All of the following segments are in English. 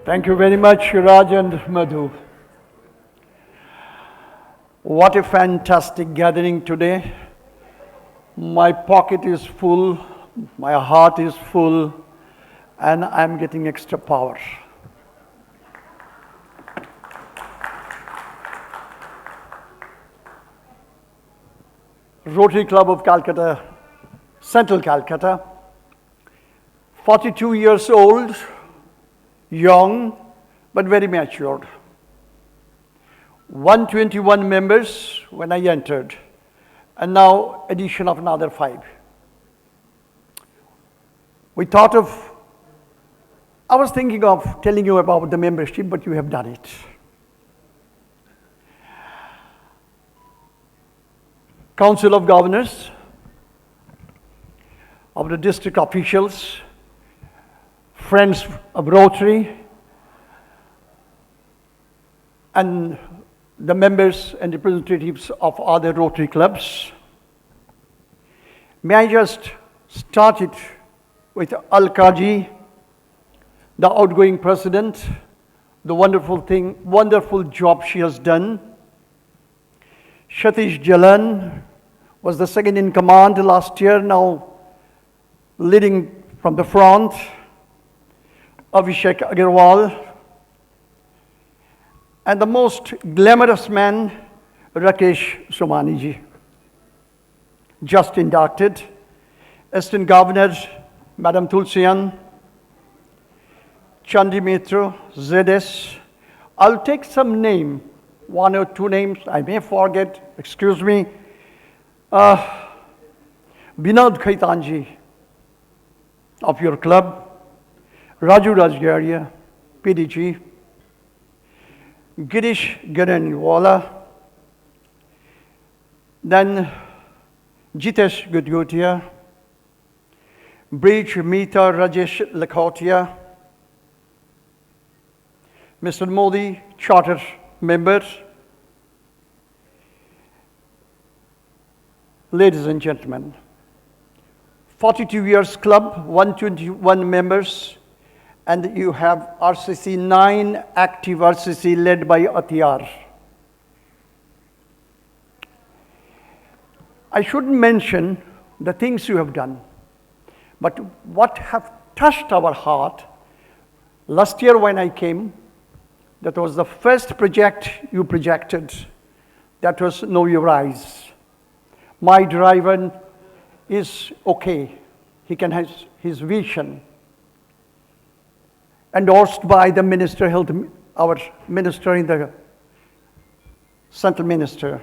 Thank you very much, Raj and Madhu. What a fantastic gathering today. My pocket is full, my heart is full, and I'm getting extra power. Rotary Club of Calcutta, Central Calcutta, 42 years old, young, but very matured. 121 members when I entered, and now addition of another 5. I was thinking of telling you about the membership, but you have done it. Council of Governors, of the district officials, friends of Rotary, and the members and representatives of other Rotary clubs. May I just start it with Al-Kaji, the outgoing president, the wonderful job she has done. Satish Jalan was the second in command last year, now leading from the front. Abhishek Agarwal. And the most glamorous man, Rakesh Somaniji, just inducted. Assistant Governor, Madam Tulsian, Chandi Mitra, ZS. I'll take some name, 1 or 2 names, I may forget, excuse me. Binod Khaitanji of your club, Raju Rajgaria, PDG, Girish Garanwala, then Jitesh Gudgutia, Breach Mita Rajesh Lakhotia, Mr. Modi, Charter Member. Ladies and gentlemen, 42 years club, 121 members, and you have RCC 9 active RCC led by Atiyar. I shouldn't mention the things you have done, but what have touched our heart, last year when I came, that was the first project you projected, that was Know Your Eyes. My driver is okay, he can have his vision. Endorsed by the Minister Health, our minister in the Central Minister.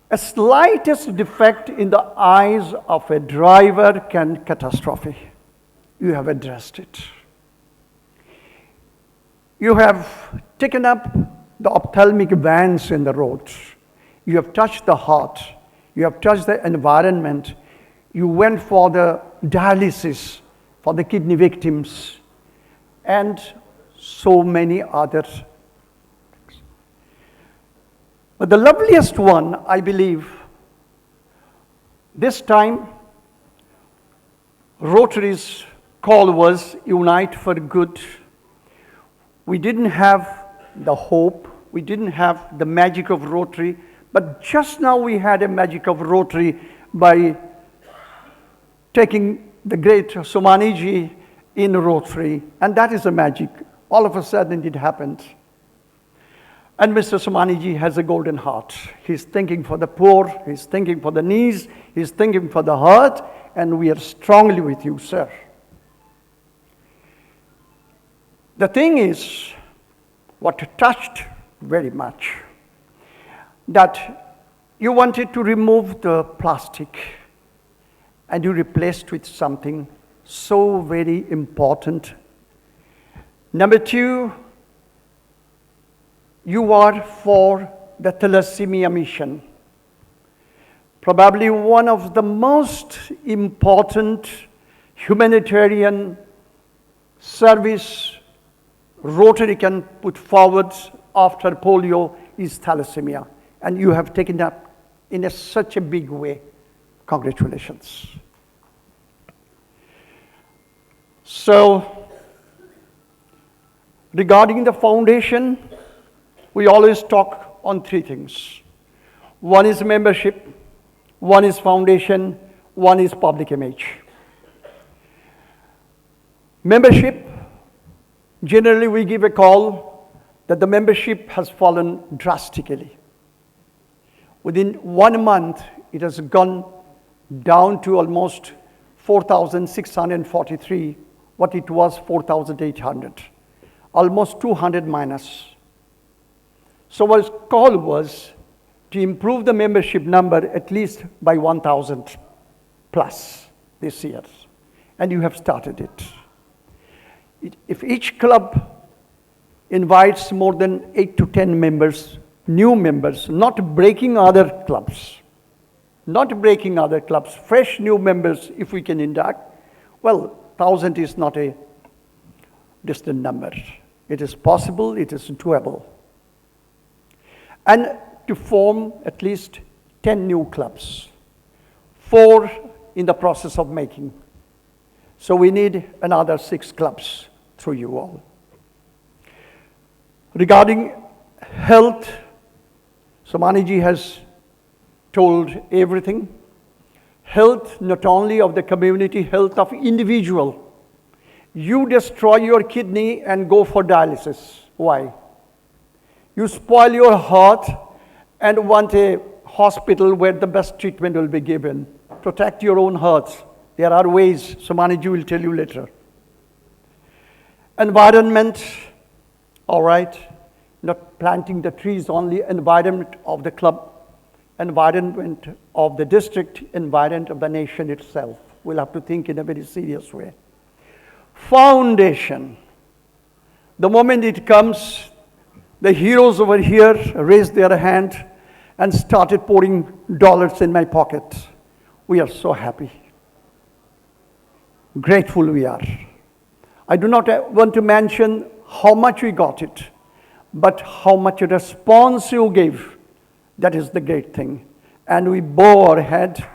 A slightest defect in the eyes of a driver can catastrophe. You have addressed it. You have taken up the ophthalmic vans in the roads. You have touched the heart. You have touched the environment. You went for the dialysis for the kidney victims, and so many others. But the loveliest one, I believe, this time, Rotary's call was Unite for Good. We didn't have the hope, we didn't have the magic of Rotary, but just now we had a magic of Rotary by taking the great Somaniji in Rotary, and that is a magic. All of a sudden it happened. And Mr. Somaniji has a golden heart. He's thinking for the poor, he's thinking for the needs, he's thinking for the heart, and we are strongly with you, sir. The thing is, what touched very much, that you wanted to remove the plastic and you replaced with something so very important. Number 2, you are for the Thalassemia mission. Probably one of the most important humanitarian service Rotary can put forward after polio is thalassemia. And you have taken up in such a big way. Congratulations. So, Regarding the foundation, we always talk on three things. One is membership, one is foundation, one is public image. Membership, generally we give a call that the membership has fallen drastically. Within 1 month, it has gone down to almost 4,643, what it was 4,800, almost 200 minus. So our call was to improve the membership number at least by 1,000 plus this year, and you have started it. If each club invites more than 8 to 10 members, new members, not breaking other clubs, fresh new members, if we can induct, well, 1,000 is not a distant number. It is possible, it is doable. And to form at least 10 new clubs, 4 in the process of making. So we need another 6 clubs through you all. Regarding health, Somaniji has told everything. Health, not only of the community, health of individual. You destroy your kidney and go for dialysis. Why? You spoil your heart and want a hospital where the best treatment will be given. Protect your own hearts. There are ways, Somaniji will tell you later. Environment, all right, not planting the trees only, environment of the club, environment of the district, environment of the nation itself. We'll have to think in a very serious way. Foundation. The moment it comes, the heroes over here raised their hand and started pouring dollars in my pocket. We are so happy. Grateful we are. I do not want to mention how much we got it, but how much response you gave. That is the great thing. And we bow our head.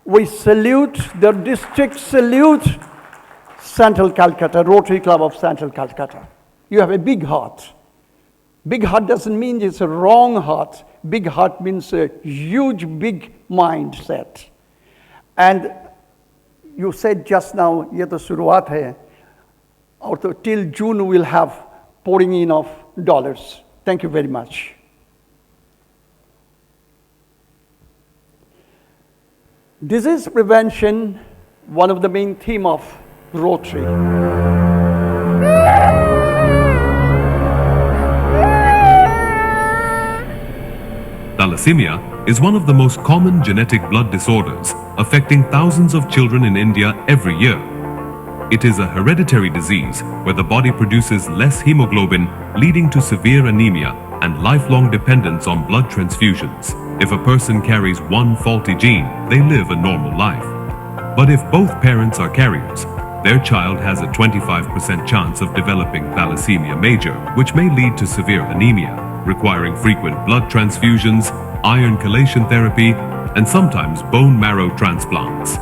We salute the district, salute Central Calcutta, Rotary Club of Central Calcutta. You have a big heart. Big heart doesn't mean it's a wrong heart. Big heart means a huge, big mindset. And you said just now, ye to shuruaat hai, or till June we'll have pouring in of dollars. Thank you very much. Disease prevention, one of the main theme of Rotary. Thalassemia is one of the most common genetic blood disorders affecting thousands of children in India every year. It is a hereditary disease where the body produces less hemoglobin, leading to severe anemia and lifelong dependence on blood transfusions. If a person carries one faulty gene, they live a normal life. But if both parents are carriers, their child has a 25% chance of developing thalassemia major, which may lead to severe anemia, requiring frequent blood transfusions, iron chelation therapy, and sometimes bone marrow transplants.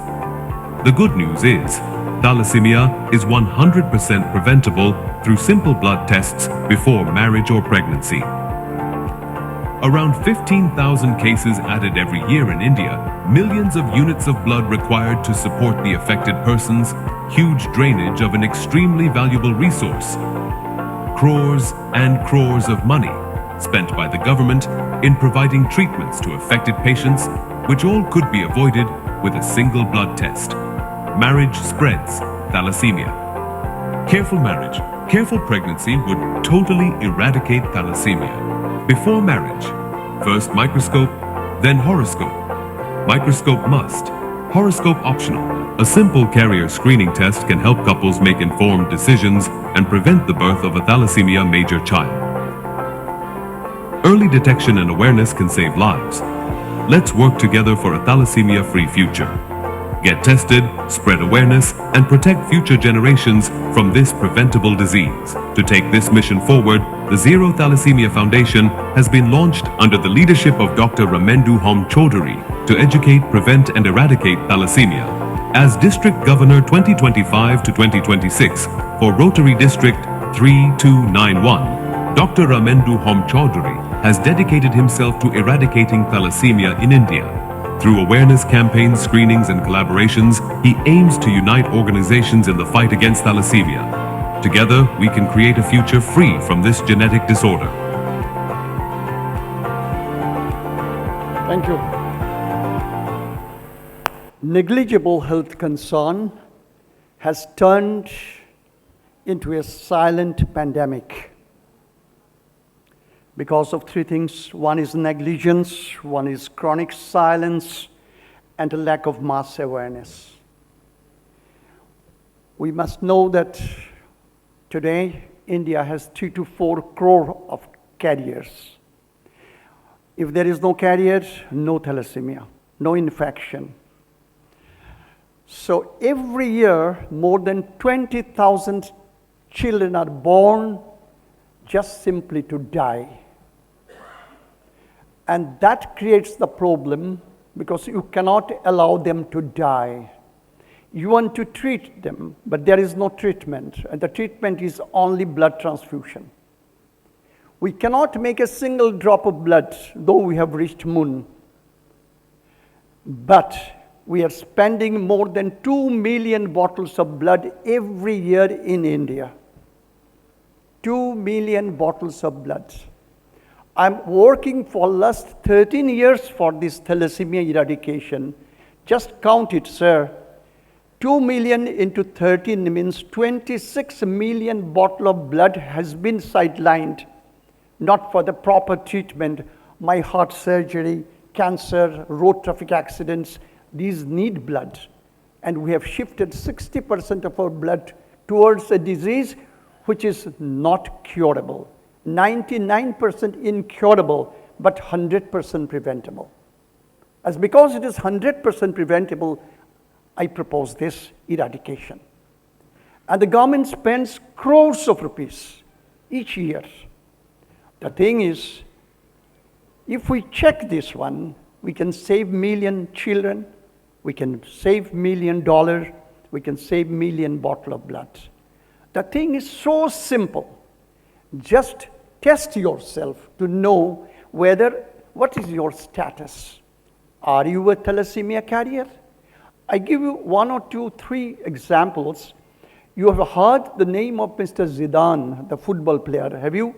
The good news is, thalassemia is 100% preventable through simple blood tests before marriage or pregnancy. Around 15,000 cases added every year in India, millions of units of blood required to support the affected persons, huge drainage of an extremely valuable resource, crores and crores of money spent by the government in providing treatments to affected patients, which all could be avoided with a single blood test. Marriage spreads thalassemia. Careful marriage, careful pregnancy would totally eradicate thalassemia. Before marriage, first microscope, then horoscope. Microscope must, horoscope optional. A simple carrier screening test can help couples make informed decisions and prevent the birth of a thalassemia major child. Early detection and awareness can save lives. Let's work together for a thalassemia-free future. Get tested, spread awareness, and protect future generations from this preventable disease. To take this mission forward, the Zero Thalassemia Foundation has been launched under the leadership of Dr. Ramendu Homchaudhuri to educate, prevent, and eradicate thalassemia. As District Governor 2025 to 2026 for Rotary District, 3291, Dr. Ramendu Homchaudhuri has dedicated himself to eradicating thalassemia in India. Through awareness campaigns, screenings and collaborations, he aims to unite organizations in the fight against thalassemia. Together, we can create a future free from this genetic disorder. Thank you. Negligible health concern has turned into a silent pandemic because of three things. One is negligence, one is chronic silence, and a lack of mass awareness. We must know that today India has 3 to 4 crore of carriers. If there is no carrier, no thalassemia, no infection. So every year, more than 20,000 children are born just simply to die. And that creates the problem because you cannot allow them to die. You want to treat them, but there is no treatment. And the treatment is only blood transfusion. We cannot make a single drop of blood, though we have reached moon. But we are spending more than 2 million bottles of blood every year in India. 2 million bottles of blood. I'm working for last 13 years for this thalassemia eradication. Just count it, sir. 2 million into 13 means 26 million bottle of blood has been sidelined, not for the proper treatment. My heart surgery, cancer, road traffic accidents, these need blood. And we have shifted 60% of our blood towards a disease which is not curable. 99% incurable, but 100% preventable. As because it is 100% preventable, I propose this eradication. And the government spends crores of rupees each year. The thing is, if we check this one, we can save million children, we can save $1 million, we can save million bottle of blood. The thing is so simple. Just test yourself to know what is your status. Are you a thalassemia carrier? I give you 1 or 2, 3 examples. You have heard the name of Mr. Zidane, the football player, have you?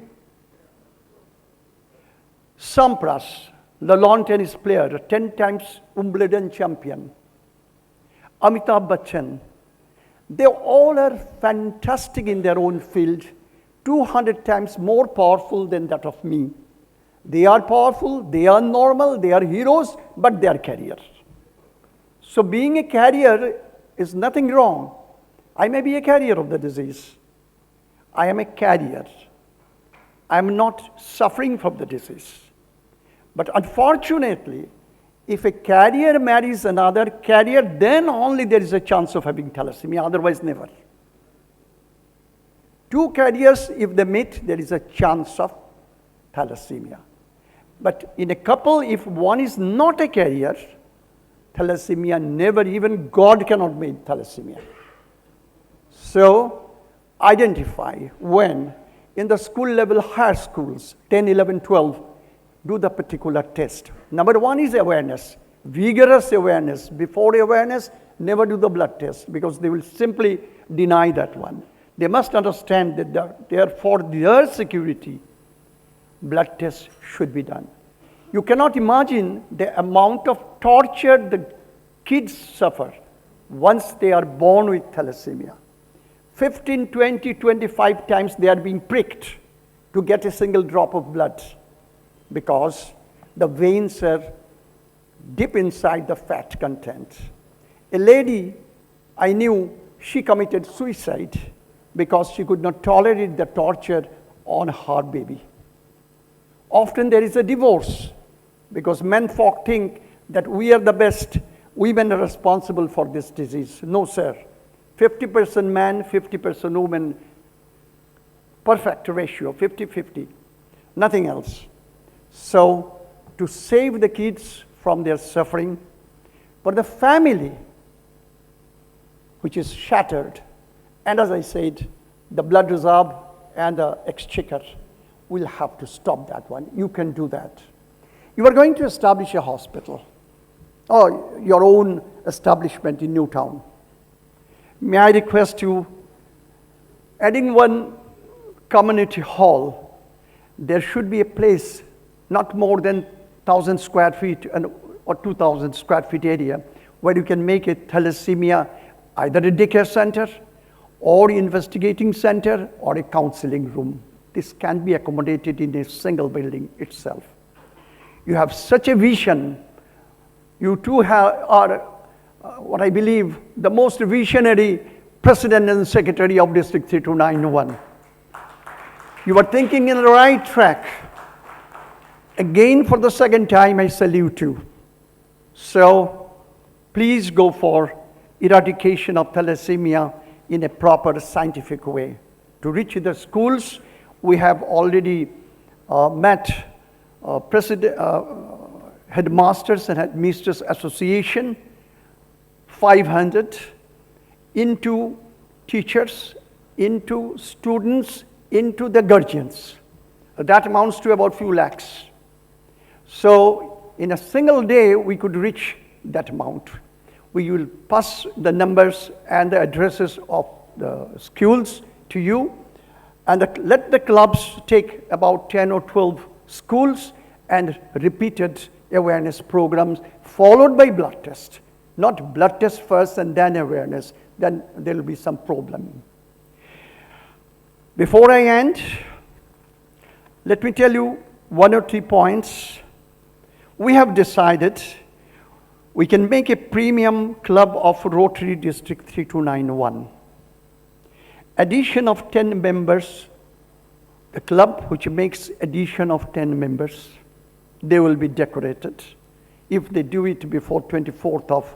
Sampras, the lawn tennis player, 10 times Wimbledon champion. Amitabh Bachchan. They all are fantastic in their own field, 200 times more powerful than that of me. They are powerful, they are normal, they are heroes, but they are carriers. So being a carrier is nothing wrong. I may be a carrier of the disease. I am a carrier. I am not suffering from the disease. But unfortunately, if a carrier marries another carrier, then only there is a chance of having thalassemia, otherwise never. 2 carriers, if they meet, there is a chance of thalassemia. But in a couple, if one is not a carrier, thalassemia never, even God cannot make thalassemia. So, identify when in the school level, higher schools, 10, 11, 12, do the particular test. Number 1 is awareness, vigorous awareness. Before awareness, never do the blood test because they will simply deny that one. They must understand that therefore their security, blood tests should be done. You cannot imagine the amount of torture the kids suffer once they are born with thalassemia. 15, 20, 25 times they are being pricked to get a single drop of blood because the veins are deep inside the fat content. A lady I knew, she committed suicide because she could not tolerate the torture on her baby. Often there is a divorce because men folk think that we are the best, women are responsible for this disease. No, sir. 50% man, 50% woman, perfect ratio, 50-50, nothing else. So, to save the kids from their suffering, for the family, which is shattered, and as I said, the blood reserve and the exchequer. We'll have to stop that one. You can do that. You are going to establish a hospital or your own establishment in Newtown. May I request you, adding one community hall, there should be a place not more than 1,000 square feet or 2,000 square feet area where you can make a thalassemia, either a daycare center or investigating center or a counseling room. This can be accommodated in a single building itself. You have such a vision. You two are what I believe the most visionary president and secretary of District 3291. You are thinking in the right track. Again, for the second time, I salute you. So please go for eradication of thalassemia in a proper scientific way. To reach the schools, we have already met headmasters and headmisters association, 500, into teachers, into students, into the guardians. That amounts to about few lakhs. So in a single day, we could reach that amount. We will pass the numbers and the addresses of the schools to you, and let the clubs take about 10 or 12 schools and repeated awareness programs followed by blood test. Not blood test first and then awareness, then there will be some problem. Before I end, let me tell you 1 or 3 points. We have decided we can make a premium club of Rotary District 3291. Addition of 10 members, the club which makes addition of 10 members, they will be decorated if they do it before 24th of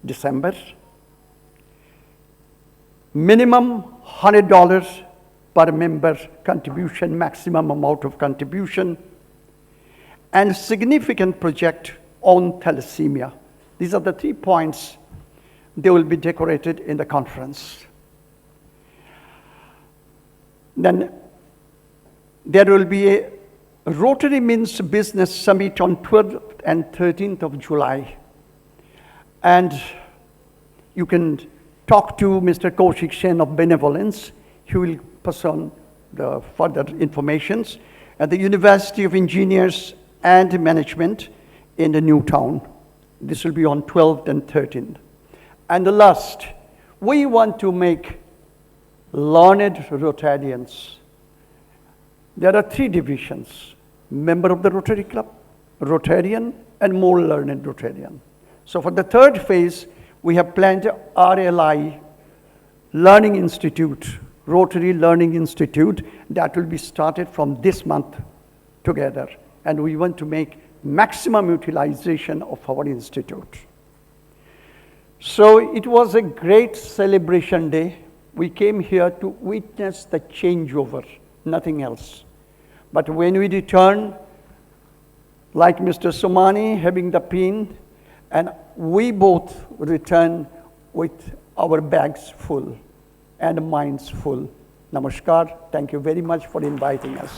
December. Minimum $100 per member contribution, maximum amount of contribution, and significant project on thalassemia. These are the 3 points. They will be decorated in the conference. Then there will be a Rotary Means Business Summit on 12th and 13th of July. And you can talk to Mr. Kaushik Sen of Benevolence. He will pass on the further informations at the University of Engineers and Management in the Newtown. This will be on 12th and 13th. And the last, we want to make learned Rotarians. There are 3 divisions: member of the Rotary Club, Rotarian, and more learned Rotarian. So for the 3rd phase, we have planned RLI, Learning Institute, Rotary Learning Institute, that will be started from this month together. And we want to make maximum utilization of our institute. So it was a great celebration day. We came here to witness the changeover, nothing else. But when we return, like Mr. Somani having the pin, and we both return with our bags full and minds full. Namaskar. Thank you very much for inviting us.